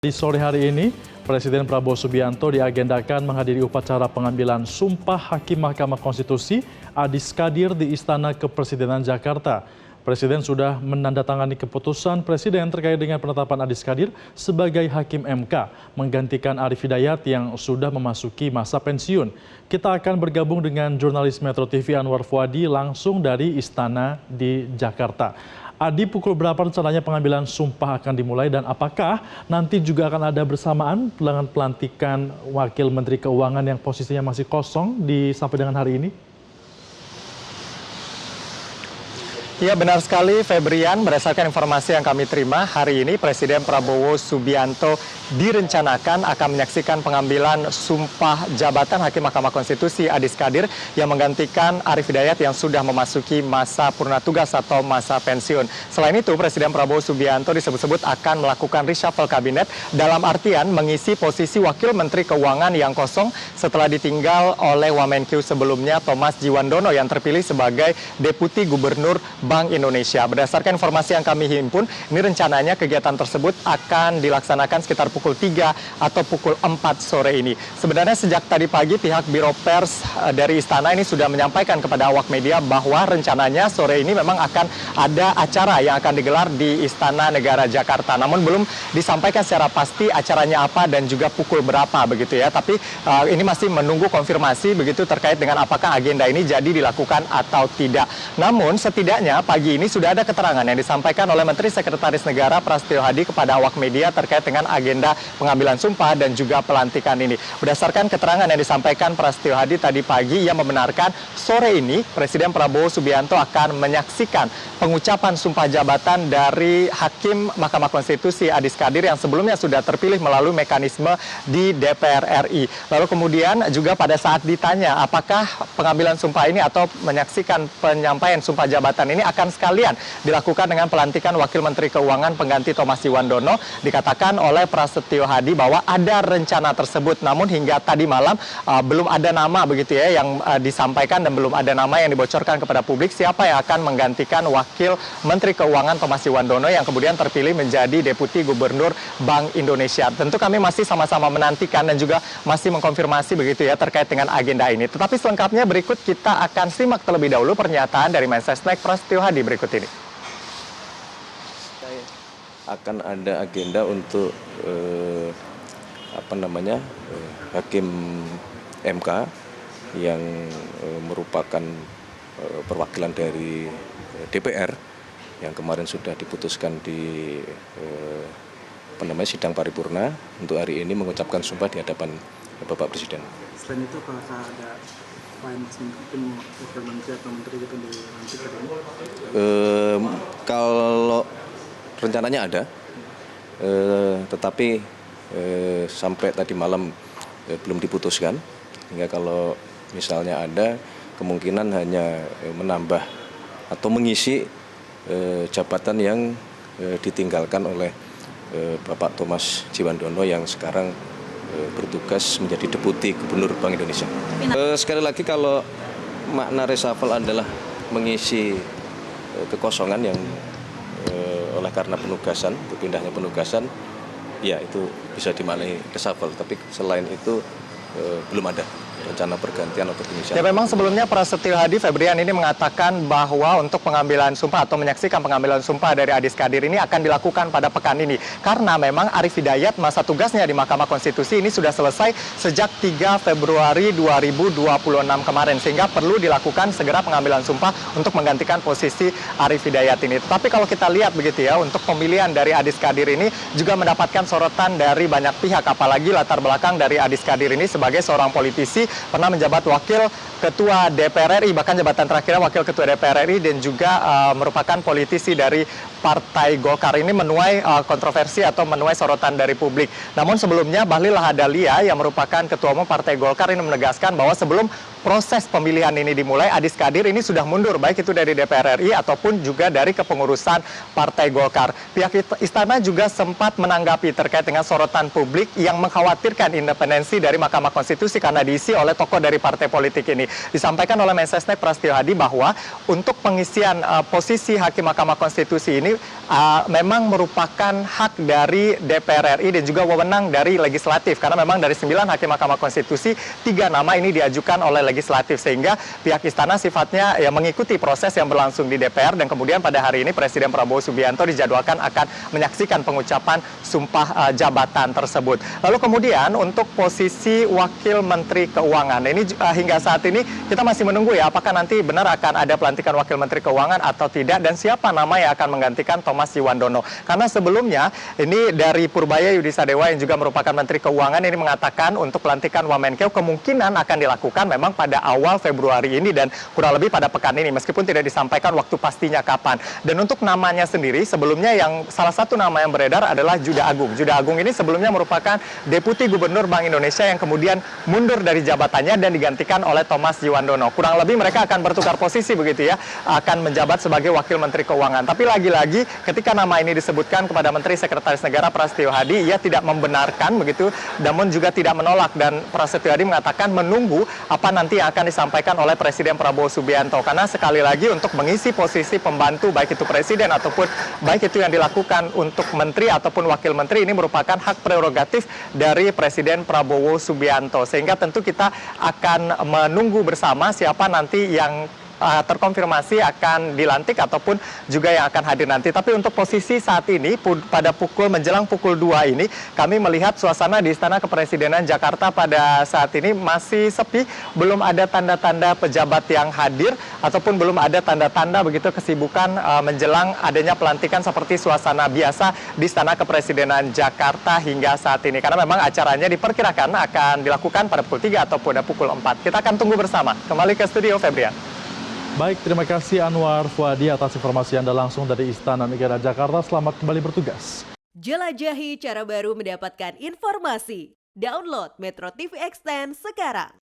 Di sore hari ini, Presiden Prabowo Subianto diagendakan menghadiri upacara pengambilan Sumpah Hakim Mahkamah Konstitusi Adis Kadir di Istana Kepresidenan Jakarta. Presiden sudah menandatangani keputusan Presiden terkait dengan penetapan Adis Kadir sebagai Hakim MK, menggantikan Arief Hidayat yang sudah memasuki masa pensiun. Kita akan bergabung dengan jurnalis Metro TV Anwar Fuadi langsung dari Istana di Jakarta. Adi, pukul berapa rencananya pengambilan sumpah akan dimulai dan apakah nanti juga akan ada bersamaan dengan pelantikan Wakil Menteri Keuangan yang posisinya masih kosong sampai dengan hari ini? Ya, benar sekali Febrian, berdasarkan informasi yang kami terima hari ini Presiden Prabowo Subianto direncanakan akan menyaksikan pengambilan sumpah jabatan Hakim Mahkamah Konstitusi Adis Kadir yang menggantikan Arief Hidayat yang sudah memasuki masa purna tugas atau masa pensiun. Selain itu Presiden Prabowo Subianto disebut-sebut akan melakukan reshuffle kabinet dalam artian mengisi posisi Wakil Menteri Keuangan yang kosong setelah ditinggal oleh Wamenkyu sebelumnya Thomas Djiwandono yang terpilih sebagai Deputi Gubernur Bank Indonesia. Berdasarkan informasi yang kami himpun, ini rencananya kegiatan tersebut akan dilaksanakan sekitar pukul 3 atau pukul 4 sore ini. Sebenarnya sejak tadi pagi pihak Biro Pers dari Istana ini sudah menyampaikan kepada awak media bahwa rencananya sore ini memang akan ada acara yang akan digelar di Istana Negara Jakarta. Namun belum disampaikan secara pasti acaranya apa dan juga pukul berapa begitu ya. Tapi ini masih menunggu konfirmasi begitu terkait dengan apakah agenda ini jadi dilakukan atau tidak. Namun setidaknya pagi ini sudah ada keterangan yang disampaikan oleh Menteri Sekretaris Negara Prasetyo Hadi kepada awak media terkait dengan agenda pengambilan sumpah dan juga pelantikan ini. Berdasarkan keterangan yang disampaikan Prasetyo Hadi tadi pagi, ia membenarkan sore ini Presiden Prabowo Subianto akan menyaksikan pengucapan sumpah jabatan dari Hakim Mahkamah Konstitusi Adis Kadir yang sebelumnya sudah terpilih melalui mekanisme di DPR RI. Lalu kemudian juga pada saat ditanya apakah pengambilan sumpah ini atau menyaksikan penyampaian sumpah jabatan ini akan sekalian dilakukan dengan pelantikan Wakil Menteri Keuangan pengganti Thomas Djiwandono, dikatakan oleh Prasetyo Hadi bahwa ada rencana tersebut, namun hingga tadi malam belum ada nama begitu ya yang disampaikan dan belum ada nama yang dibocorkan kepada publik siapa yang akan menggantikan Wakil Menteri Keuangan Thomas Djiwandono yang kemudian terpilih menjadi Deputi Gubernur Bank Indonesia. Tentu kami masih sama-sama menantikan dan juga masih mengkonfirmasi begitu ya terkait dengan agenda ini. Tetapi selengkapnya berikut kita akan simak terlebih dahulu pernyataan dari Mensesnek Prasetyo Hadi berikut ini. Akan ada agenda untuk Hakim MK yang merupakan perwakilan dari DPR yang kemarin sudah diputuskan di sidang paripurna untuk hari ini mengucapkan sumpah di hadapan Bapak Presiden. Selain itu apakah ada lain mungkin wakil menteri atau menteri gitu dilantik hari ini? Kalau rencananya ada, tetapi sampai tadi malam belum diputuskan. Hingga kalau misalnya ada, kemungkinan hanya menambah atau mengisi jabatan yang ditinggalkan oleh Bapak Thomas Djiwandono yang sekarang bertugas menjadi Deputi Gubernur Bank Indonesia. Sekali lagi kalau makna reshuffle adalah mengisi kekosongan yang oleh karena penugasan, berpindahnya penugasan, ya itu bisa dimaknai reshuffle. Tapi selain itu belum ada rencana pergantian atau pengisian. Ya memang sebelumnya Prasetyo Hadi Febrian ini mengatakan bahwa untuk pengambilan sumpah atau menyaksikan pengambilan sumpah dari Adis Kadir ini akan dilakukan pada pekan ini. Karena memang Arief Hidayat masa tugasnya di Mahkamah Konstitusi ini sudah selesai sejak 3 Februari 2026 kemarin. Sehingga perlu dilakukan segera pengambilan sumpah untuk menggantikan posisi Arief Hidayat ini. Tapi kalau kita lihat begitu ya, untuk pemilihan dari Adis Kadir ini juga mendapatkan sorotan dari banyak pihak. Apalagi latar belakang dari Adis Kadir ini sebagai seorang politisi, pernah menjabat Wakil Ketua DPR RI, bahkan jabatan terakhirnya Wakil Ketua DPR RI dan juga merupakan politisi dari Partai Golkar. Ini menuai kontroversi atau menuai sorotan dari publik. Namun sebelumnya Bahlil Lahadalia yang merupakan Ketua Umum Partai Golkar ini menegaskan bahwa sebelum proses pemilihan ini dimulai, Adis Kadir ini sudah mundur, baik itu dari DPR RI ataupun juga dari kepengurusan Partai Golkar. Pihak Istana juga sempat menanggapi terkait dengan sorotan publik yang mengkhawatirkan independensi dari Mahkamah Konstitusi karena diisi oleh tokoh dari partai politik ini. Disampaikan oleh Mensesnek Prasetyo Hadi bahwa untuk pengisian posisi Hakim Mahkamah Konstitusi ini memang merupakan hak dari DPR RI dan juga wewenang dari legislatif, karena memang dari 9 Hakim Mahkamah Konstitusi 3 nama ini diajukan oleh legislatif, sehingga pihak istana sifatnya ya mengikuti proses yang berlangsung di DPR, dan kemudian pada hari ini Presiden Prabowo Subianto dijadwalkan akan menyaksikan pengucapan sumpah jabatan tersebut. Lalu kemudian untuk posisi Wakil Menteri Keuangan ini hingga saat ini kita masih menunggu ya apakah nanti benar akan ada pelantikan Wakil Menteri Keuangan atau tidak, dan siapa nama yang akan menggantikan Thomas Jiwandono. Karena sebelumnya ini dari Purbaya Yudisadewa yang juga merupakan Menteri Keuangan ini mengatakan untuk pelantikan Wamenkeu kemungkinan akan dilakukan memang pada awal Februari ini dan kurang lebih pada pekan ini, meskipun tidak disampaikan waktu pastinya kapan. Dan untuk namanya sendiri sebelumnya yang salah satu nama yang beredar adalah Juda Agung. Juda Agung ini sebelumnya merupakan Deputi Gubernur Bank Indonesia yang kemudian mundur dari jabatannya dan digantikan oleh Thomas Jiwandono. Kurang lebih mereka akan bertukar posisi begitu ya, akan menjabat sebagai Wakil Menteri Keuangan. Tapi lagi-lagi ketika nama ini disebutkan kepada Menteri Sekretaris Negara Prasetyo Hadi, ia tidak membenarkan begitu, namun juga tidak menolak, dan Prasetyo Hadi mengatakan menunggu apa nanti yang akan disampaikan oleh Presiden Prabowo Subianto. Karena sekali lagi untuk mengisi posisi pembantu baik itu Presiden ataupun baik itu yang dilakukan untuk Menteri ataupun Wakil Menteri ini merupakan hak prerogatif dari Presiden Prabowo Subianto. Sehingga tentu kita akan menunggu bersama siapa nanti yang terkonfirmasi akan dilantik ataupun juga yang akan hadir nanti. Tapi untuk posisi saat ini pada menjelang pukul 2 ini kami melihat suasana di Istana Kepresidenan Jakarta pada saat ini masih sepi, belum ada tanda-tanda pejabat yang hadir ataupun belum ada tanda-tanda begitu kesibukan menjelang adanya pelantikan seperti suasana biasa di Istana Kepresidenan Jakarta hingga saat ini. Karena memang acaranya diperkirakan akan dilakukan pada pukul 3 ataupun pukul 4. Kita akan tunggu bersama. Kembali ke studio, Febrian. Baik, terima kasih Anwar Fuadi atas informasi Anda langsung dari Istana Negara Jakarta. Selamat kembali bertugas. Jelajahi cara baru mendapatkan informasi. Download Metro TV Extend sekarang.